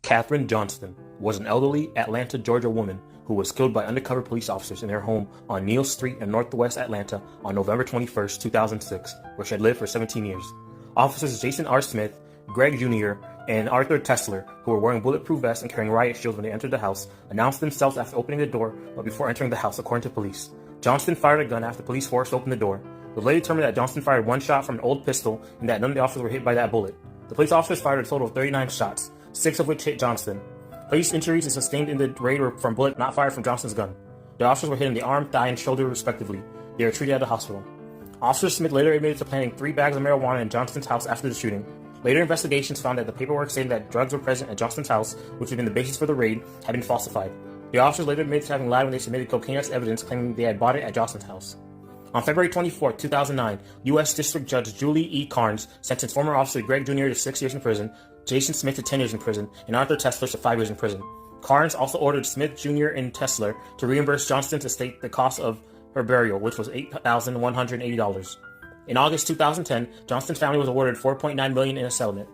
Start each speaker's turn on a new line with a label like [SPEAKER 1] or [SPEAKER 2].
[SPEAKER 1] Kathryn Johnston was an elderly Atlanta, Georgia woman who was killed by undercover police officers in her home on Neal Street in northwest Atlanta on November 21, 2006, where she had lived for 17 years. Officers Jason R. Smith, Greg Jr., and Arthur Tessler, who were wearing bulletproof vests and carrying riot shields when they entered the house, announced themselves after opening the door but before entering the house, according to police. Johnston fired a gun after police forced open the door. It was later determined that Johnston fired one shot from an old pistol and that none of the officers were hit by that bullet. The police officers fired a total of 39 shots, 6 of which hit Johnston. Police injuries sustained in the raid were from bullets not fired from Johnston's gun. The officers were hit in the arm, thigh, and shoulder respectively. They were treated at the hospital. Officer Smith later admitted to planting 3 bags of marijuana in Johnston's house after the shooting. Later investigations found that the paperwork stating that drugs were present at Johnston's house, which had been the basis for the raid, had been falsified. The officers later admitted to having lied when they submitted cocaine as evidence, claiming they had bought it at Johnston's house. On February 24, 2009, U.S. District Judge Julie E. Carnes sentenced former officer Greg Jr. to 6 years in prison, Jason Smith to 10 years in prison, and Arthur Tessler to 5 years in prison. Carnes also ordered Smith Jr. and Tessler to reimburse Johnston's estate the cost of her burial, which was $8,180. In August 2010, Johnston's family was awarded $4.9 million in a settlement.